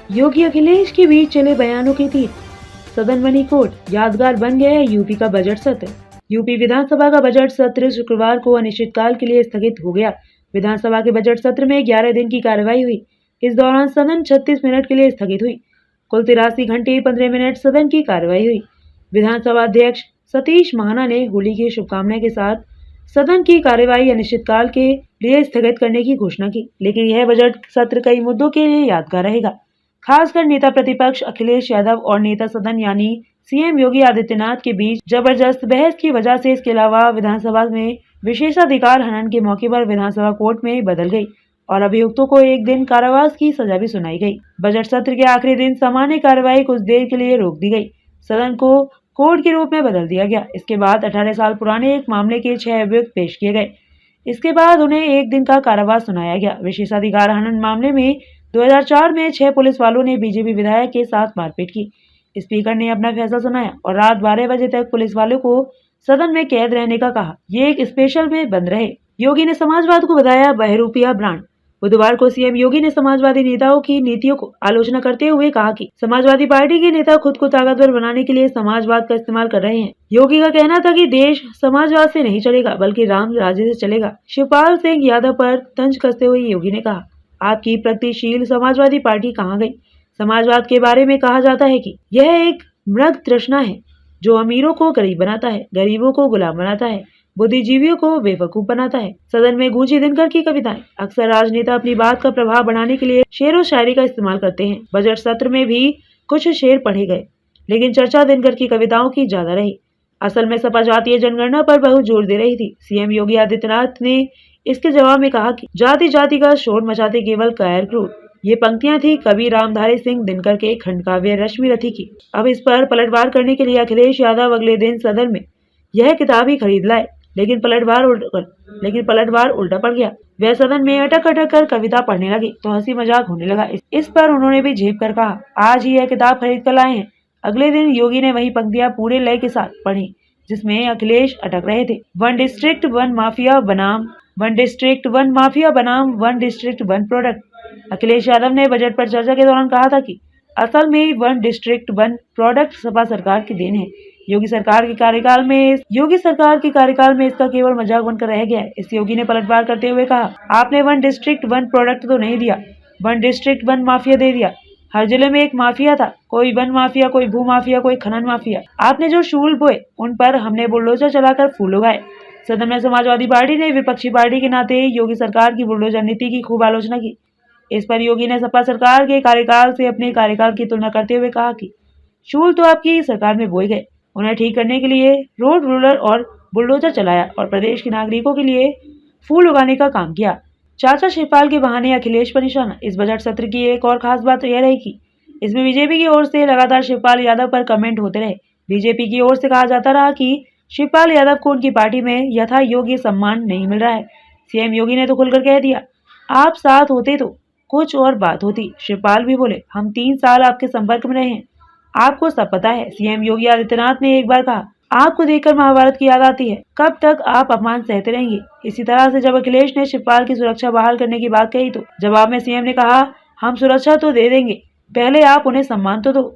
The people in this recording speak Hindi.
योगी अखिलेश के बीच चले बयानों के तीर, सदन बनी कोर्ट, यादगार बन गया है यूपी का बजट सत्र। यूपी विधानसभा का बजट सत्र शुक्रवार को अनिश्चितकाल के लिए स्थगित हो गया। विधानसभा के बजट सत्र में 11 दिन की कार्रवाई हुई। इस दौरान सदन 36 मिनट के लिए स्थगित हुई। कुल 83 घंटे 15 मिनट सदन की कार्रवाई हुई। विधानसभा अध्यक्ष सतीश महाना ने होली की शुभकामनाएं के साथ सदन की कार्यवाही अनिश्चितकाल के लिए स्थगित करने की घोषणा की। लेकिन यह बजट सत्र कई मुद्दों के लिए यादगार रहेगा, खासकर नेता प्रतिपक्ष अखिलेश यादव और नेता सदन यानी सीएम योगी आदित्यनाथ के बीच जबरदस्त बहस की वजह से। इसके अलावा विधानसभा में विशेषाधिकार हनन के मौके पर विधानसभा कोर्ट में बदल गई और अभियुक्तों को 1 दिन कारावास की सजा भी सुनाई गई। बजट सत्र के आखिरी दिन सामान्य कार्यवाही कुछ देर के लिए रोक दी गई। सदन को कोर्ट के रूप में बदल दिया गया। इसके बाद 18 साल पुराने एक मामले के 6 अभियुक्त पेश किए गए। इसके बाद उन्हें 1 दिन का कारावास सुनाया गया। विशेषाधिकार हनन मामले में 2004 में 6 पुलिस वालों ने बीजेपी विधायक के साथ मारपीट की। स्पीकर ने अपना फैसला सुनाया और रात 12 बजे तक पुलिस वालों को सदन में कैद रहने का कहा। ये एक स्पेशल में बंद रहे। योगी ने समाजवाद को बताया बहरूपिया ब्रांड। बुधवार को सीएम योगी ने समाजवादी नेताओं की नीतियों को आलोचना करते हुए कहा कि समाजवादी पार्टी के नेता खुद को ताकतवर बनाने के लिए समाजवाद का इस्तेमाल कर रहे हैं। योगी का कहना था कि देश समाजवाद से नहीं चलेगा बल्कि राम राज्य से चलेगा। शिवपाल सिंह यादव पर तंज कसते हुए योगी ने कहा, आपकी प्रगतिशील समाजवादी पार्टी कहाँ गई? समाजवाद के बारे में कहा जाता है कि यह एक मृग तृष्णा है जो अमीरों को गरीब बनाता है, गरीबों को गुलाम बनाता है, बुद्धिजीवियों को बेवकूफ बनाता है। सदन में गूंजी दिनकर की कविताएं। अक्सर राजनेता अपनी बात का प्रभाव बढ़ाने के लिए शेर व शायरी का इस्तेमाल करते हैं। बजट सत्र में भी कुछ शेर पढ़े गए, लेकिन चर्चा दिनकर की कविताओं की ज्यादा रही। असल में सपा जातीय जनगणना पर बहुत जोर दे रही थी। सीएम योगी आदित्यनाथ ने इसके जवाब में कहा कि जाति जाति का शोर मचाते केवल कायर क्रूर। ये पंक्तियां थी कवि रामधारी सिंह दिनकर के खंड काव्य रश्मि रथी की। अब इस पर पलटवार करने के लिए अखिलेश यादव अगले दिन सदन में यह किताब ही खरीद लाए, लेकिन पलटवार उल्टा पड़ गया। वह सदन में अटक अटक कर कविता पढ़ने लगे तो हंसी मजाक होने लगा। इस पर उन्होंने भी झेप कर कहा, आज ही यह किताब खरीद कर लाए हैं। अगले दिन योगी ने वही पंक्तियां पूरे लय के साथ पढ़ी जिसमें अखिलेश अटक रहे थे। वन डिस्ट्रिक्ट वन माफिया बनाम, वन डिस्ट्रिक्ट वन माफिया बनाम, one district one product. Akhilesh Yadav ने बजट पर चर्चा के दौरान कहा था कि असल में one district one product Sapa सरकार की देन है। योगी सरकार के कार्यकाल में इसका केवल मजाक बनकर रह गया है। इस योगी ने पलटवार करते हुए कहा, आपने वन डिस्ट्रिक्ट वन प्रोडक्ट तो नहीं दिया, वन डिस्ट्रिक्ट वन माफिया दे दिया। हर जिले में एक माफिया था, कोई वन माफिया, कोई भू माफिया, कोई खनन माफिया। आपने जो शूल बोए उन पर हमने बुलडोजर चलाकर फूल उगाए। सदन में समाजवादी पार्टी ने विपक्षी पार्टी के नाते योगी सरकार की बुलडोजर नीति की खूब आलोचना की। इस पर योगी ने सपा सरकार के कार्यकाल से अपने कार्यकाल की तुलना करते हुए कहा कि शूल तो आपकी सरकार में बोए गए, उन्हें ठीक करने के लिए रोड रोलर और बुलडोजर चलाया और प्रदेश के नागरिकों के लिए फूल उगाने का काम किया। चाचा शिवपाल के बहाने अखिलेश पर निशाना। इस बजट सत्र की एक और खास बात यह रही कि इसमें बीजेपी की ओर से लगातार शिवपाल यादव पर कमेंट होते रहे। बीजेपी की ओर से कहा जाता रहा कि शिवपाल यादव को उनकी पार्टी में यथा योग्य सम्मान नहीं मिल रहा है। सीएम योगी ने तो खुलकर कह दिया, आप साथ होते तो कुछ और बात होती। शिवपाल भी बोले, हम 3 साल आपके संपर्क में रहे हैं, आपको सब पता है। सीएम योगी आदित्यनाथ ने एक बार कहा, आपको देखकर महाभारत की याद आती है, कब तक आप अपमान सहते रहेंगे। इसी तरह से जब अखिलेश ने शिवपाल की सुरक्षा बहाल करने की बात कही तो जवाब में सीएम ने कहा, हम सुरक्षा तो दे देंगे, पहले आप उन्हें सम्मान तो दो।